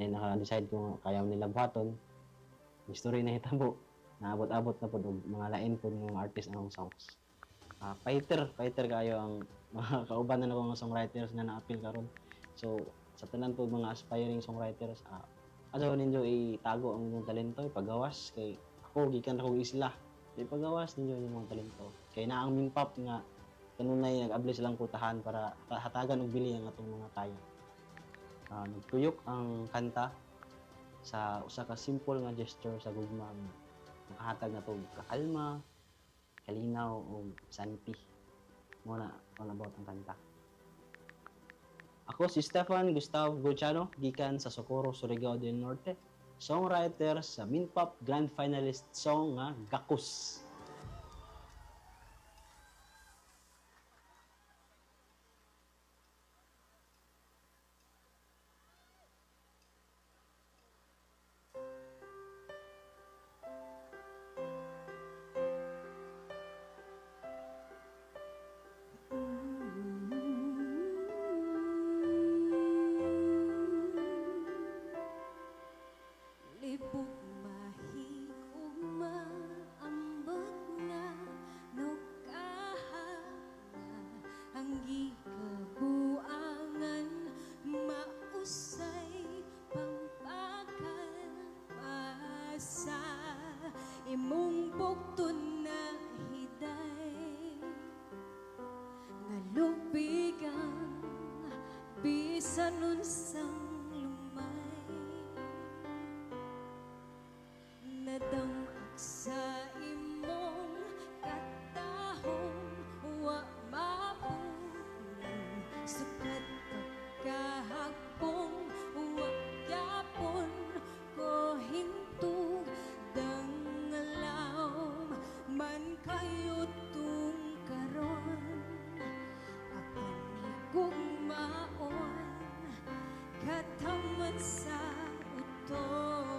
Then naka-decide ko kaya nila buhaton. History na hitabo. Naabot-abot na po mga lain po ng artist ang songs. Fighter kayo ang mga kauban na akong songwriters na na-appeal karon. So sa tanan po mga aspiring songwriters, ato ninyo itago ang inyong talento, ipagawas kay ako gikan ako isla. Ipagawas ninyo yung mga talento. Kay na ang Minpop nga kanunay nag-abli silang putahan para hatagan og bili ang atong mga tayo. Nagtuyok ang kanta sa usa ka simple nga gesture sa gugma nga makahatag na to kakalma, kalinaw o santi. Muna about ang kanta. Ako si Stefan Gustavo Gulciano, gikan sa Socorro, Surigao del Norte, songwriter sa Minpop Grand Finalist song nga Gakus. Libog mahigugma ambot nga nukahanga ang gikabuangan mausay pampakalpasa imong bukton na hiday nga lubigang bisan unsang nadamag sa imong katahong wa mapunan sukat pagkahagpong wa yapon ko hintug danglaw man kayo tung karon akan igugmaon kataman sa utong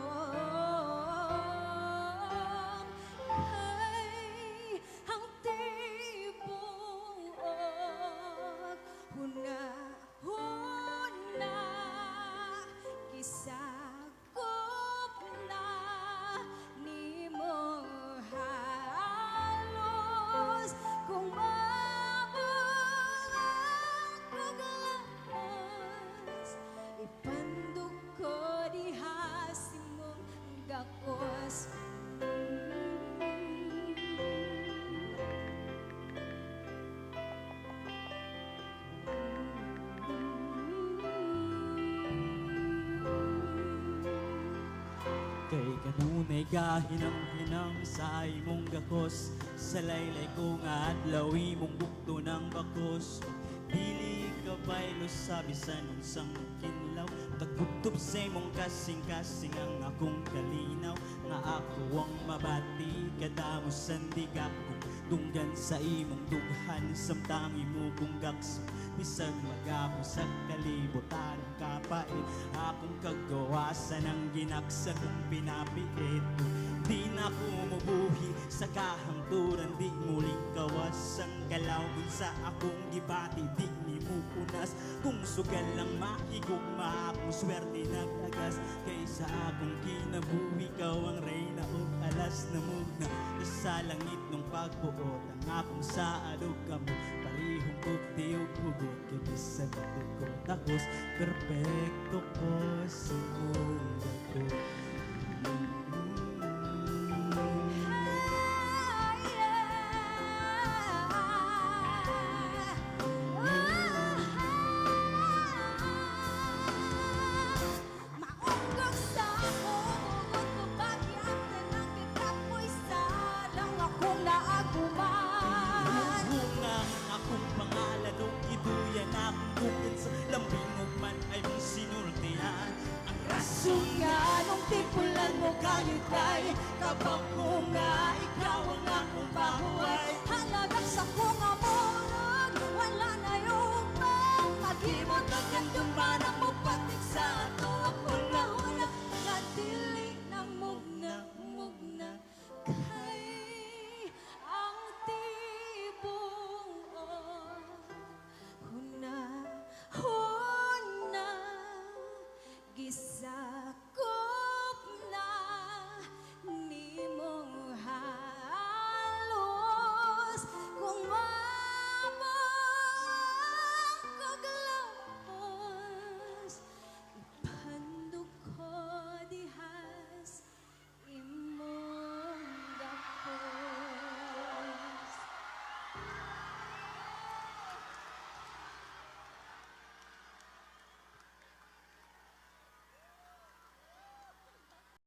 sakop na ni mo halos kung mabulang kaglamas ipandog ko dihas imong gakos. Kay kanunay gahinang-hinang sa imong gakos sa laylay ko nga adlaw imong bukto ng bakos dili ka baylo sa bisan unsang kinlaw tagkutob sa imong kasing-kasing ang akong kalinaw nga ako ang mabati kadamo sandig ako tunggan sa imong dughan samtang imo kong gakso bisag magapo sa kalibutan ang kapait akong kagawasan ang ginaksa kong pinapiit di na ko mabuhi sa kahangturan di muling kawas ang kalawon sa akong gibati di ni mo punas kung sugal lang mahigugma akong swerte naglagas kaysa akong kinabuhi ikaw ang reyna o alas na mugna sa langit nung pagbuot ang akong sa alog kamo parihong bukti o hugot kibisa ko takos perfecto ko sa mong gato. Akong pangalan o giduyan akong bukod sa lambingog man ay mong sinultihan ang rason nga nung tipulan mo kayo kay kapag ko nga ikaw ang akong bahuay Halagang sa kong amorag wala na yung maghimot na